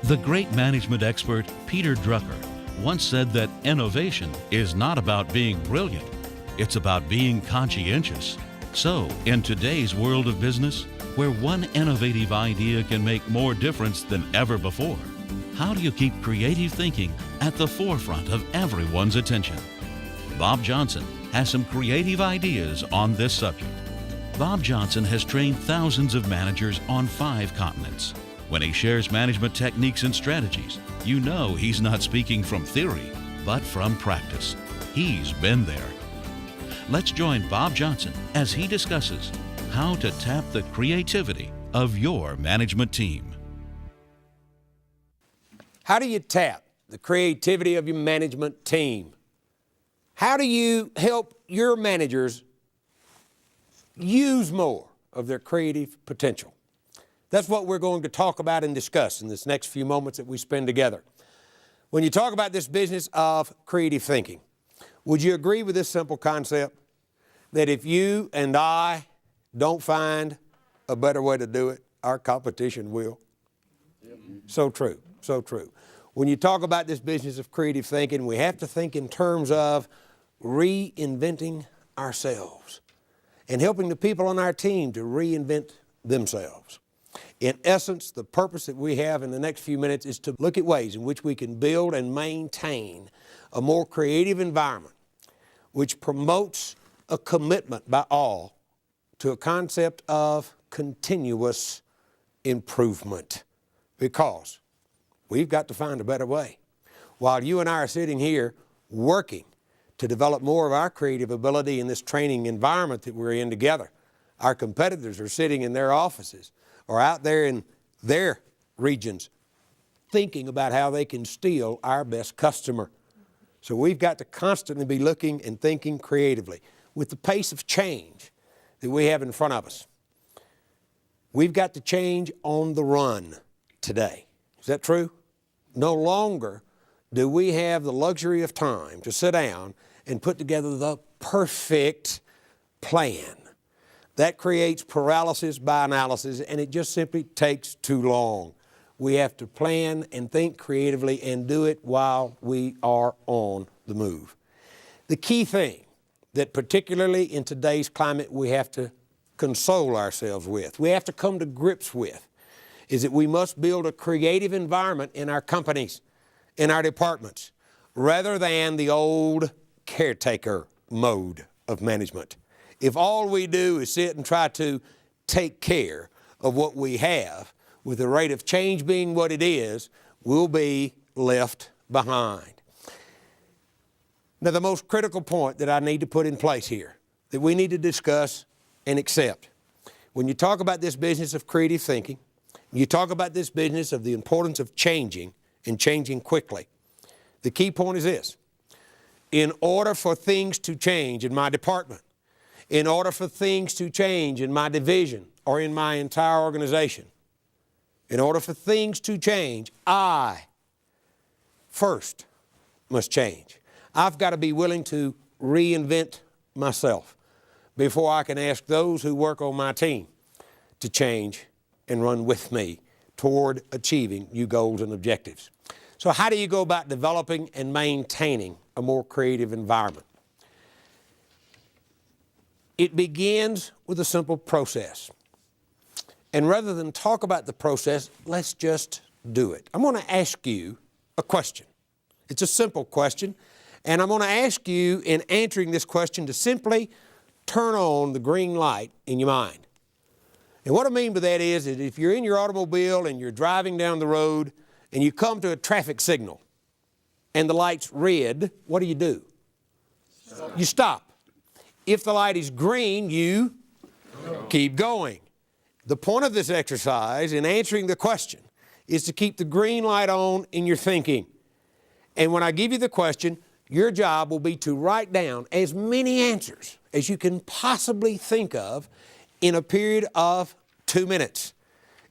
The great management expert Peter Drucker once said that innovation is not about being brilliant, it's about being conscientious. So, in today's world of business, where one innovative idea can make more difference than ever before, how do you keep creative thinking at the forefront of everyone's attention? Bob Johnson has some creative ideas on this subject. Bob Johnson has trained thousands of managers on 5 continents. When he shares management techniques and strategies, you know he's not speaking from theory, but from practice. He's been there. Let's join Bob Johnson as he discusses how to tap the creativity of your management team. How do you tap the creativity of your management team? How do you help your managers use more of their creative potential? That's what we're going to talk about and discuss in this next few moments that we spend together. When you talk about this business of creative thinking, would you agree with this simple concept that if you and I don't find a better way to do it, our competition will? So true, so true. When you talk about this business of creative thinking, we have to think in terms of reinventing ourselves and helping the people on our team to reinvent themselves. In essence, the purpose that we have in the next few minutes is to look at ways in which we can build and maintain a more creative environment which promotes a commitment by all to a concept of continuous improvement, because we've got to find a better way. While you and I are sitting here working to develop more of our creative ability in this training environment that we're in together, our competitors are sitting in their offices or out there in their regions thinking about how they can steal our best customer. So we've got to constantly be looking and thinking creatively. With the pace of change that we have in front of us, we've got to change on the run today. Is that true? No longer do we have the luxury of time to sit down and put together the perfect plan. That creates paralysis by analysis, and it just simply takes too long. We have to plan and think creatively and do it while we are on the move. The key thing that particularly in today's climate we have to console ourselves with, we have to come to grips with, is that we must build a creative environment in our companies, in our departments, rather than the old caretaker mode of management. If all we do is sit and try to take care of what we have, with the rate of change being what it is, we'll be left behind. Now, the most critical point that I need to put in place here, that we need to discuss and accept, when you talk about this business of creative thinking, you talk about this business of the importance of changing and changing quickly, the key point is this: in order for things to change in my department, in order for things to change in my division or in my entire organization, in order for things to change, I first must change. I've got to be willing to reinvent myself before I can ask those who work on my team to change and run with me toward achieving new goals and objectives. So how do you go about developing and maintaining a more creative environment? It begins with a simple process. And rather than talk about the process, let's just do it. I'm going to ask you a question. It's a simple question, and I'm going to ask you, in answering this question, to simply turn on the green light in your mind. And what I mean by that is that if you're in your automobile and you're driving down the road and you come to a traffic signal and the light's red, what do? You stop. If the light is green, you keep going. The point of this exercise in answering the question is to keep the green light on in your thinking. And when I give you the question, your job will be to write down as many answers as you can possibly think of in a period of 2 minutes.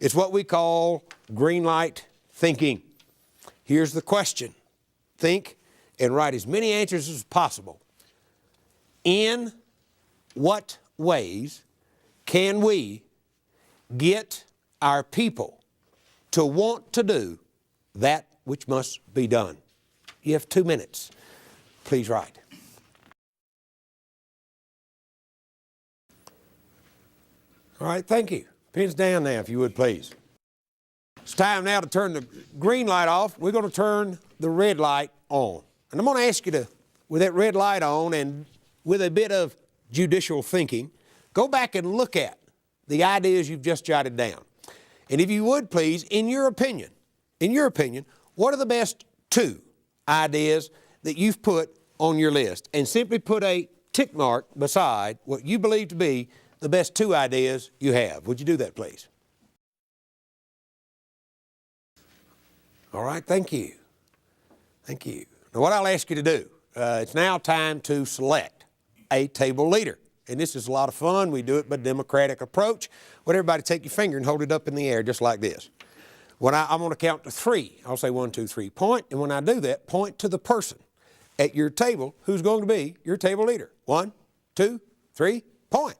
It's what we call green light thinking. Here's the question. Think and write as many answers as possible. In what ways can we get our people to want to do that which must be done. You have 2 minutes. Please write. All right, thank you. Pens down now, if you would, please. It's time now to turn the green light off. We're going to turn the red light on. And I'm going to ask you to, with that red light on and with a bit of judicial thinking, go back and look at the ideas you've just jotted down. And if you would, please, in your opinion, what are the best 2 ideas that you've put on your list? And simply put a tick mark beside what you believe to be the best 2 ideas you have. Would you do that, please? All right, thank you. Thank you. Now, what I'll ask you to do, it's now time to select a table leader. And this is a lot of fun. We do it by democratic approach. Would everybody take your finger and hold it up in the air just like this? When I'm going to count to 3. I'll say 1, 2, 3, point. And when I do that, point to the person at your table who's going to be your table leader. 1, 2, 3, point.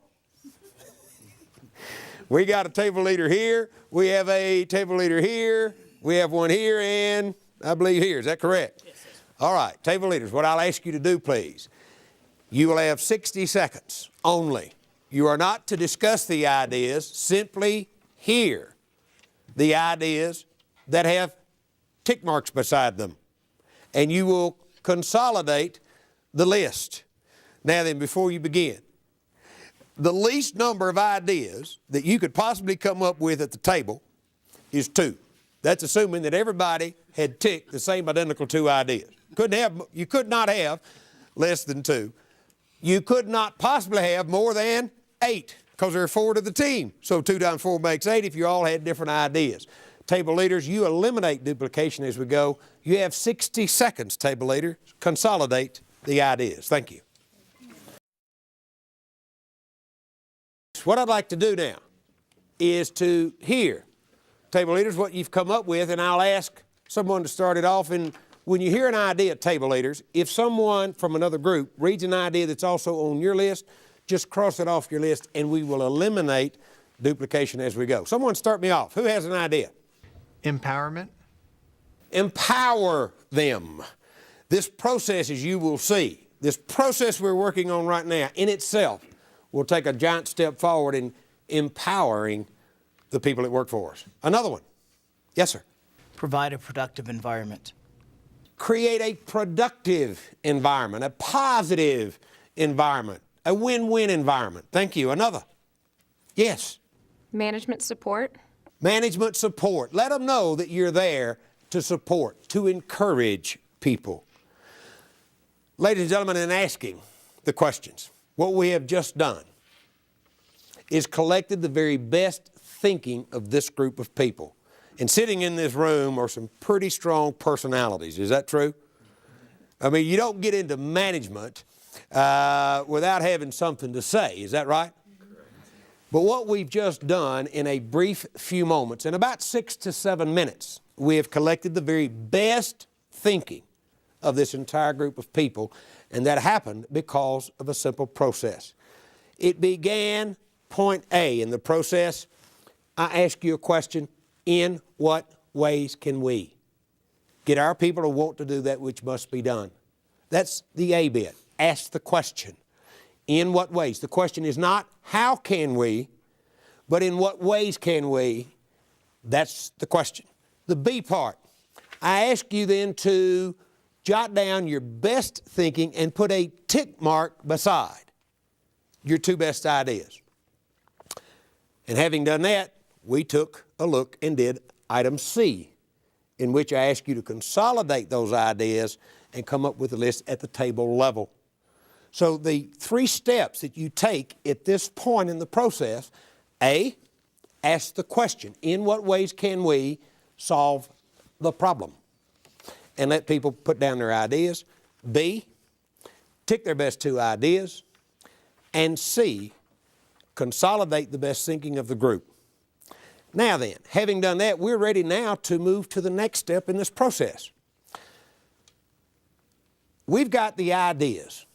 We got a table leader here. We have a table leader here. We have one here and I believe here. Is that correct? Yes, sir. All right, table leaders, what I'll ask you to do, please. You will have 60 seconds only. You are not to discuss the ideas, simply hear the ideas that have tick marks beside them. And you will consolidate the list. Now then, before you begin, the least number of ideas that you could possibly come up with at the table is 2. That's assuming that everybody had ticked the same identical 2 ideas. You could not have less than 2. You could not possibly have more than 8 because there are 4 to the team. So 2 times 4 makes 8 if you all had different ideas. Table leaders, you eliminate duplication as we go. You have 60 seconds, table leaders. Consolidate the ideas. Thank you. What I'd like to do now is to hear, table leaders, what you've come up with, and I'll ask someone to start it off. And when you hear an idea, table leaders, if someone from another group reads an idea that's also on your list, just cross it off your list and we will eliminate duplication as we go. Someone start me off. Who has an idea? Empowerment. Empower them. This process, as you will see, this process we're working on right now in itself will take a giant step forward in empowering the people that work for us. Another one. Yes, sir. Provide a productive environment. Create a productive environment, a positive environment, a win-win environment. Thank you. Another. Yes. Management support. Management support. Let them know that you're there to support, to encourage people. Ladies and gentlemen, in asking the questions, what we have just done is collected the very best thinking of this group of people. And sitting in this room are some pretty strong personalities. Is that true? I mean, you don't get into management without having something to say. Is that right? But what we've just done in a brief few moments, in about 6 to 7 minutes, we have collected the very best thinking of this entire group of people, and that happened because of a simple process. It began point A in the process. I ask you a question: in what ways can we get our people to want to do that which must be done? That's the A bit. Ask the question. In what ways? The question is not how can we, but in what ways can we? That's the question. The B part, I ask you then to jot down your best thinking and put a tick mark beside your 2 best ideas. And having done that, we took a look and did item C, in which I ask you to consolidate those ideas and come up with a list at the table level. So the 3 steps that you take at this point in the process: A, ask the question, in what ways can we solve the problem? And let people put down their ideas. B, tick their best 2 ideas. And C, consolidate the best thinking of the group. Now then, having done that, we're ready now to move to the next step in this process. We've got the ideas.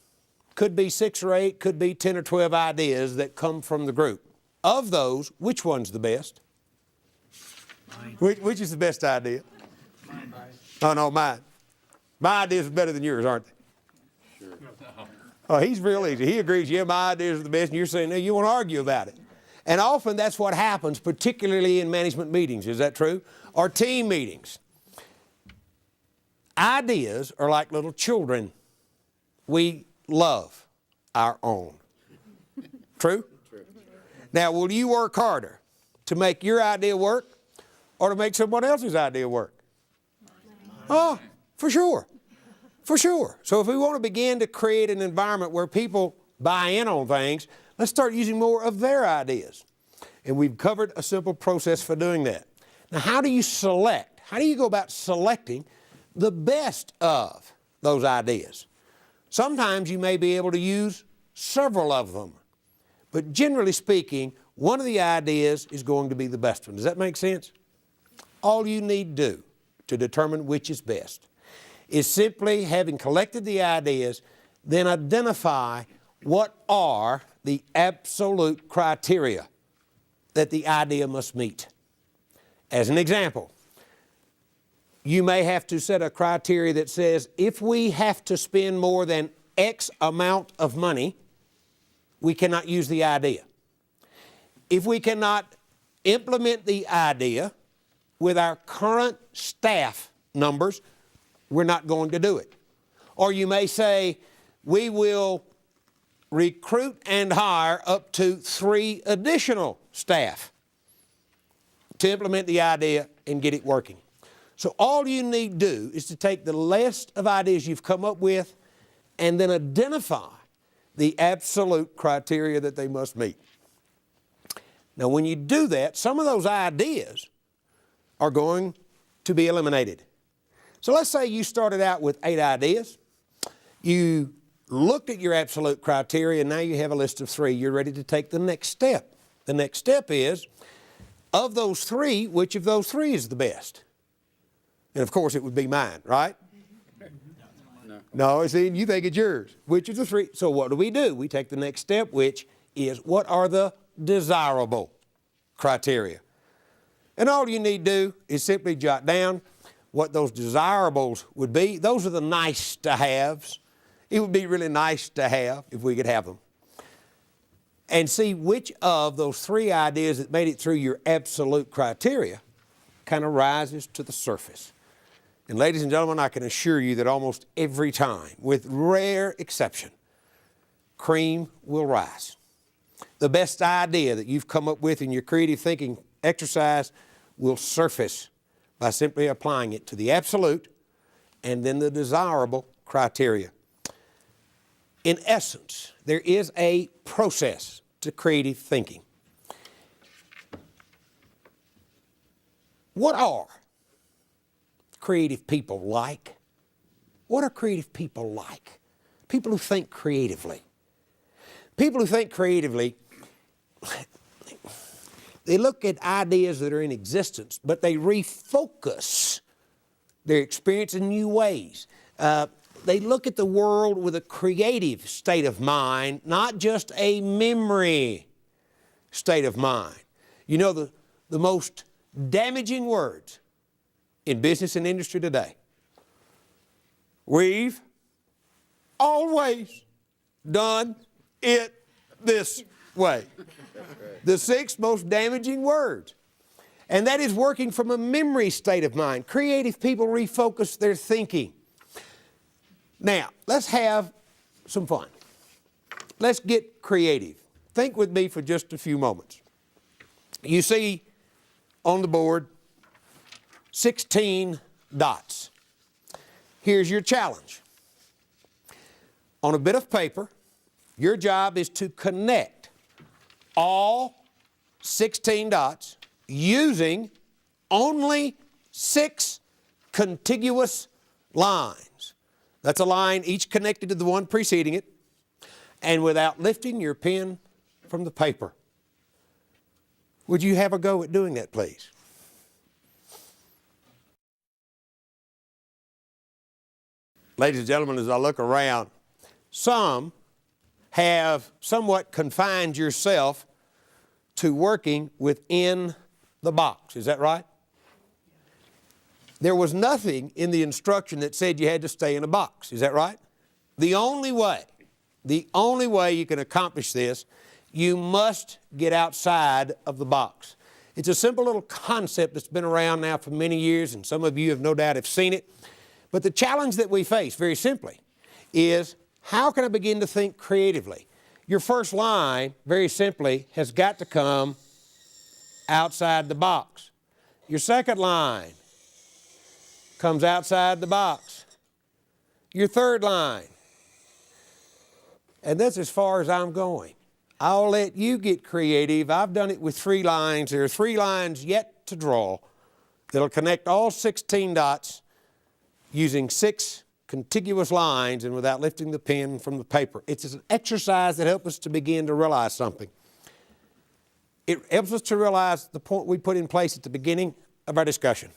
Could be 6 or 8, could be 10 or 12 ideas that come from the group. Of those, which one's the best? Mine. Which is the best idea? Oh, no, mine. My ideas are better than yours, aren't they? Sure. Oh, he's real easy. He agrees, yeah, my ideas are the best, and you're saying, no, you want to argue about it. And often that's what happens, particularly in management meetings. Is that true? Or team meetings. Ideas are like little children. We love our own. True? True. Now, will you work harder to make your idea work or to make someone else's idea work? Oh, for sure. For sure. So if we want to begin to create an environment where people buy in on things, let's start using more of their ideas. And we've covered a simple process for doing that. Now, how do you select? How do you go about selecting the best of those ideas? Sometimes you may be able to use several of them. But generally speaking, one of the ideas is going to be the best one. Does that make sense? All you need to do to determine which is best is simply, having collected the ideas, then identify what are the absolute criteria that the idea must meet. As an example, you may have to set a criteria that says if we have to spend more than X amount of money, we cannot use the idea. If we cannot implement the idea with our current staff numbers, we're not going to do it. Or you may say, we will recruit and hire up to 3 additional staff to implement the idea and get it working. So all you need to do is to take the list of ideas you've come up with and then identify the absolute criteria that they must meet. Now, when you do that, some of those ideas are going to be eliminated. So let's say you started out with 8 ideas. You looked at your absolute criteria, and now you have a list of 3. You're ready to take the next step. The next step is, of those 3, which of those 3 is the best? And of course, it would be mine, right? No, see, you think it's yours. Which is the 3? So what do? We take the next step, which is, what are the desirable criteria? And all you need to do is simply jot down what those desirables would be. Those are the nice to haves. It would be really nice to have if we could have them. And see which of those 3 ideas that made it through your absolute criteria kind of rises to the surface. And ladies and gentlemen, I can assure you that almost every time, with rare exception, cream will rise. The best idea that you've come up with in your creative thinking exercise will surface by simply applying it to the absolute and then the desirable criteria. In essence, there is a process to creative thinking. What are creative people like? What are creative people like? People who think creatively. People who think creatively, they look at ideas that are in existence, but they refocus their experience in new ways. They look at the world with a creative state of mind, not just a memory state of mind. You know, the most damaging words in business and industry today: we've always done it this way. The 6 most damaging words. And that is working from a memory state of mind. Creative people refocus their thinking. Now, let's have some fun. Let's get creative. Think with me for just a few moments. You see on the board 16 dots. Here's your challenge. On a bit of paper, your job is to connect all 16 dots using only 6 contiguous lines. That's a line each connected to the one preceding it, and without lifting your pen from the paper. Would you have a go at doing that, please? Ladies and gentlemen, as I look around, some have somewhat confined yourself to working within the box. Is that right? there was nothing in the instruction that said you had to stay in a box. Is that right? The only way you can accomplish this, you must get outside of the box. It's a simple little concept that's been around now for many years, and some of you have no doubt have seen it. But the challenge that we face, very simply, is how can I begin to think creatively? Your first line, very simply, has got to come outside the box. Your second line comes outside the box. Your third line, and that's as far as I'm going. I'll let you get creative. I've done it with 3 lines. There are 3 lines yet to draw that'll connect all 16 dots using 6 contiguous lines and without lifting the pen from the paper. It's an exercise that helps us to begin to realize something. It helps us to realize the point we put in place at the beginning of our discussion.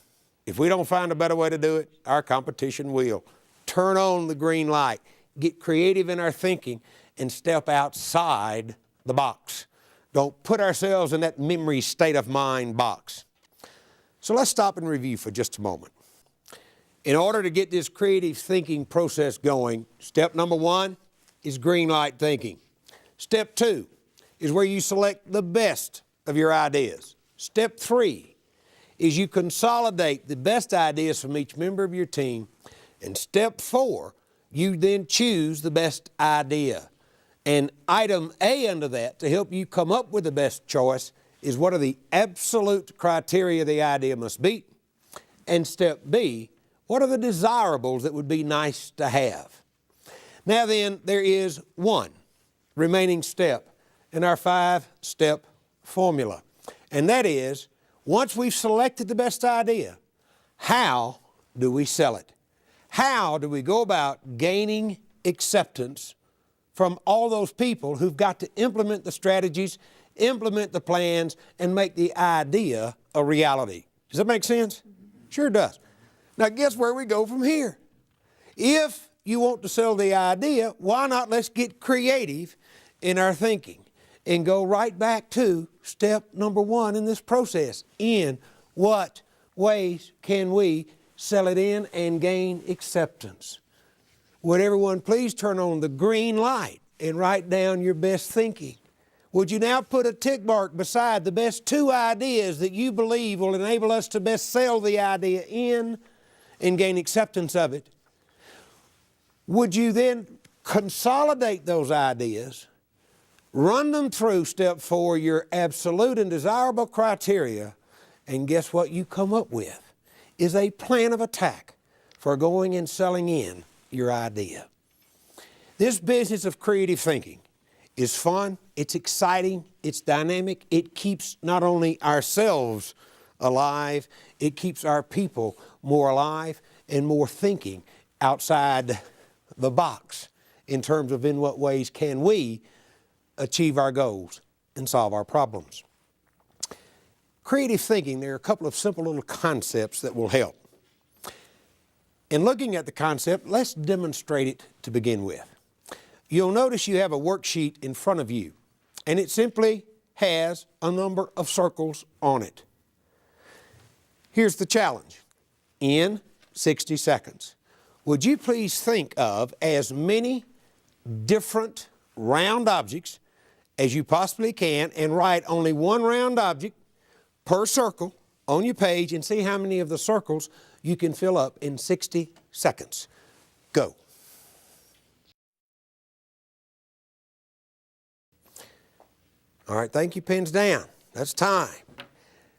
If we don't find a better way to do it, our competition will. Turn on the green light, get creative in our thinking, and step outside the box. Don't put ourselves in that memory state of mind box. So let's stop and review for just a moment. In order to get this creative thinking process going, step number 1 is green light thinking. Step 2 is where you select the best of your ideas. Step 3 is you consolidate the best ideas from each member of your team. And step 4, you then choose the best idea. And item A under that, to help you come up with the best choice, is what are the absolute criteria the idea must meet. And step B, what are the desirables that would be nice to have? Now then, there is one remaining step in our 5-step formula. And that is, once we've selected the best idea, how do we sell it? How do we go about gaining acceptance from all those people who've got to implement the strategies, implement the plans, and make the idea a reality? Does that make sense? Sure does. Now guess where we go from here? If you want to sell the idea, why not let's get creative in our thinking and go right back to step number 1 in this process. In what ways can we sell it in and gain acceptance? Would everyone please turn on the green light and write down your best thinking? Would you now put a tick mark beside the best 2 ideas that you believe will enable us to best sell the idea in and gain acceptance of it? Would you then consolidate those ideas, run them through step 4, your absolute and desirable criteria, and guess what you come up with is a plan of attack for going and selling in your idea. This business of creative thinking is fun, it's exciting, it's dynamic. It keeps not only ourselves alive, it keeps our people more alive and more thinking outside the box in terms of in what ways can we achieve our goals and solve our problems. Creative thinking, there are a couple of simple little concepts that will help. In looking at the concept, let's demonstrate it to begin with. You'll notice you have a worksheet in front of you, and it simply has a number of circles on it. Here's the challenge. In 60 seconds, would you please think of as many different round objects as you possibly can and write only one round object per circle on your page and see how many of the circles you can fill up in 60 seconds. Go. All right, thank you, pens down. That's time.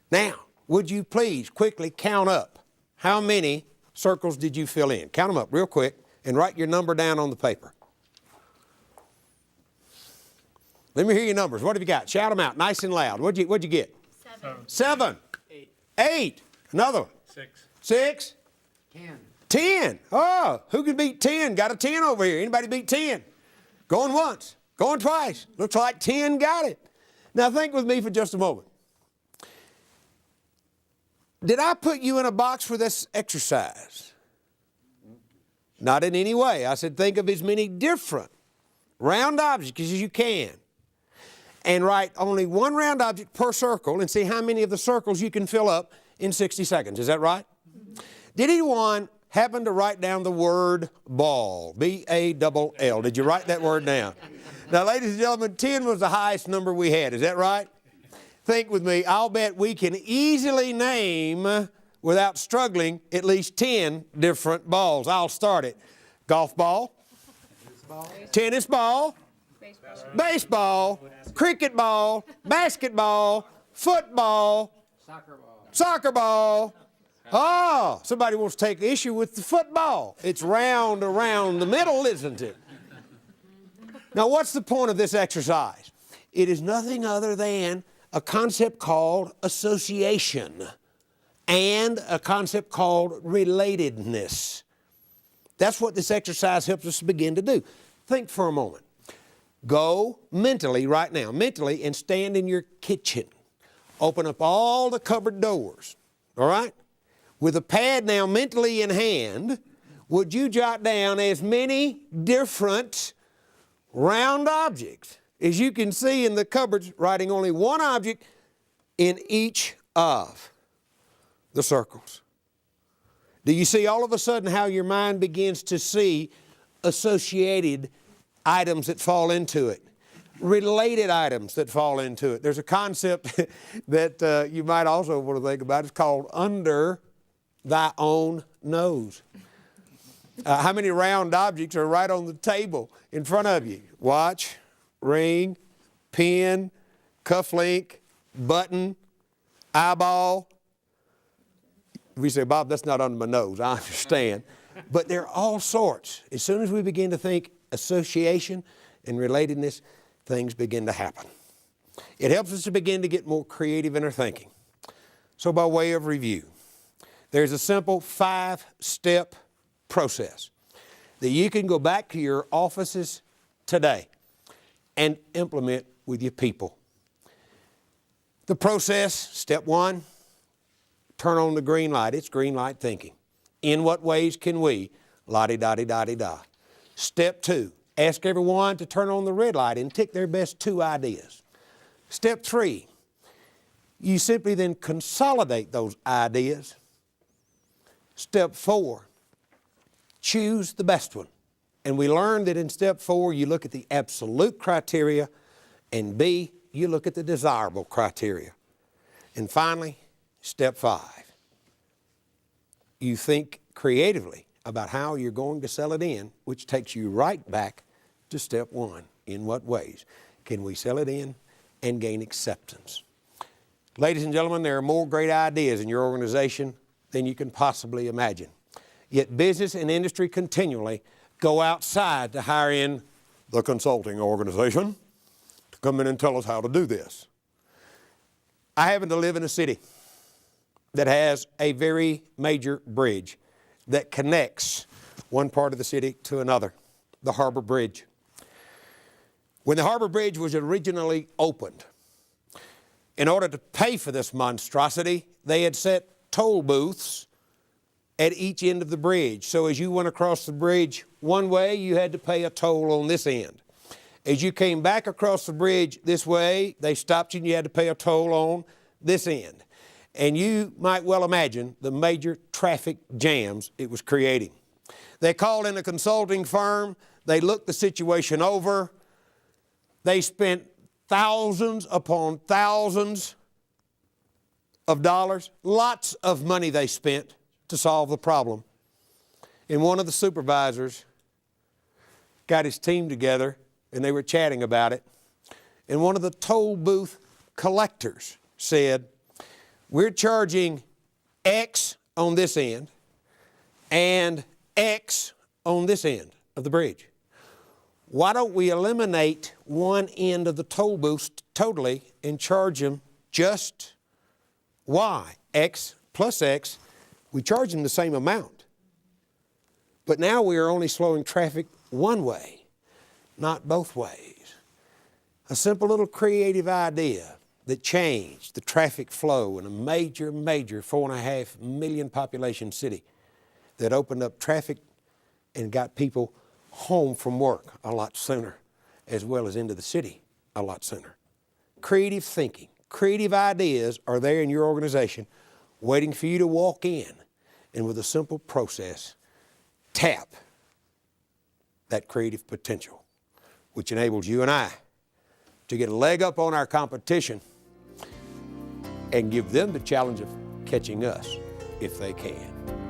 Now, would you please quickly count up how many circles did you fill in? Count them up real quick and write your number down on the paper. Let me hear your numbers. What have you got? Shout them out nice and loud. What'd you get? 7. 8. Another one. 6. 10. Oh, who could beat 10? Got a 10 over here. Anybody beat 10? Going once. Going twice. Looks like 10 got it. Now think with me for just a moment. Did I put you in a box for this exercise? Not in any way. I said think of as many different round objects as you can and write only one round object per circle and see how many of the circles you can fill up in 60 seconds. Is that right? Did anyone happen to write down the word ball? B-A-double-L. Did you write that word down? Now, ladies and gentlemen, 10 was the highest number we had. Is that right? Think with me. I'll bet we can easily name, without struggling, at least 10 different balls. I'll start it. Golf ball, tennis ball, baseball, cricket ball, basketball, football, soccer ball. Oh, somebody wants to take issue with the football. It's round around the middle, isn't it? Now, what's the point of this exercise? It is nothing other than a concept called association and a concept called relatedness. That's what this exercise helps us begin to do. Think for a moment. Go mentally right now, mentally, and stand in your kitchen. Open up all the cupboard doors, all right? With a pad now mentally in hand, would you jot down as many different round objects as you can see in the cupboards, writing only one object in each of the circles? Do you see all of a sudden how your mind begins to see associated items that fall into it, related items that fall into it? There's a concept that you might also want to think about. It's called under thy own nose. How many round objects are right on the table in front of you? Watch, ring, pen, cufflink, button, eyeball. We say, Bob, that's not under my nose. I understand. But there are all sorts. As soon as we begin to think association and relatedness, things begin to happen. It helps us to begin to get more creative in our thinking. So by way of review, there's a simple 5-step process that you can go back to your offices today and implement with your people. The process, step 1, turn on the green light. It's green light thinking. In what ways can we? La-di-da-di-da-di-da. Step 2, ask everyone to turn on the red light and tick their best 2 ideas. Step 3, you simply then consolidate those ideas. Step 4, choose the best one. And we learned that in step 4, you look at the absolute criteria, and B, you look at the desirable criteria. And finally, step 5, you think creatively about how you're going to sell it in, which takes you right back to step 1. In what ways can we sell it in and gain acceptance? Ladies and gentlemen, there are more great ideas in your organization than you can possibly imagine. Yet business and industry continually go outside to hire in the consulting organization to come in and tell us how to do this. I happen to live in a city that has a very major bridge that connects one part of the city to another, the Harbor Bridge. When the Harbor Bridge was originally opened, in order to pay for this monstrosity, they had set toll booths at each end of the bridge. So as you went across the bridge one way, you had to pay a toll on this end. As you came back across the bridge this way, they stopped you and you had to pay a toll on this end. And you might well imagine the major traffic jams it was creating. They called in a consulting firm. They looked the situation over. They spent thousands upon thousands of dollars. Lots of money they spent to solve the problem. And one of the supervisors got his team together and they were chatting about it. And one of the toll booth collectors said, we're charging X on this end and X on this end of the bridge. Why don't we eliminate one end of the toll booth totally and charge them just Y, X plus X? We charge them the same amount. But now we are only slowing traffic one way, not both ways. A simple little creative idea that changed the traffic flow in a major 4.5 million population city that opened up traffic and got people home from work a lot sooner, as well as into the city a lot sooner. Creative thinking, creative ideas are there in your organization waiting for you to walk in and with a simple process, tap that creative potential, which enables you and I to get a leg up on our competition and give them the challenge of catching us if they can.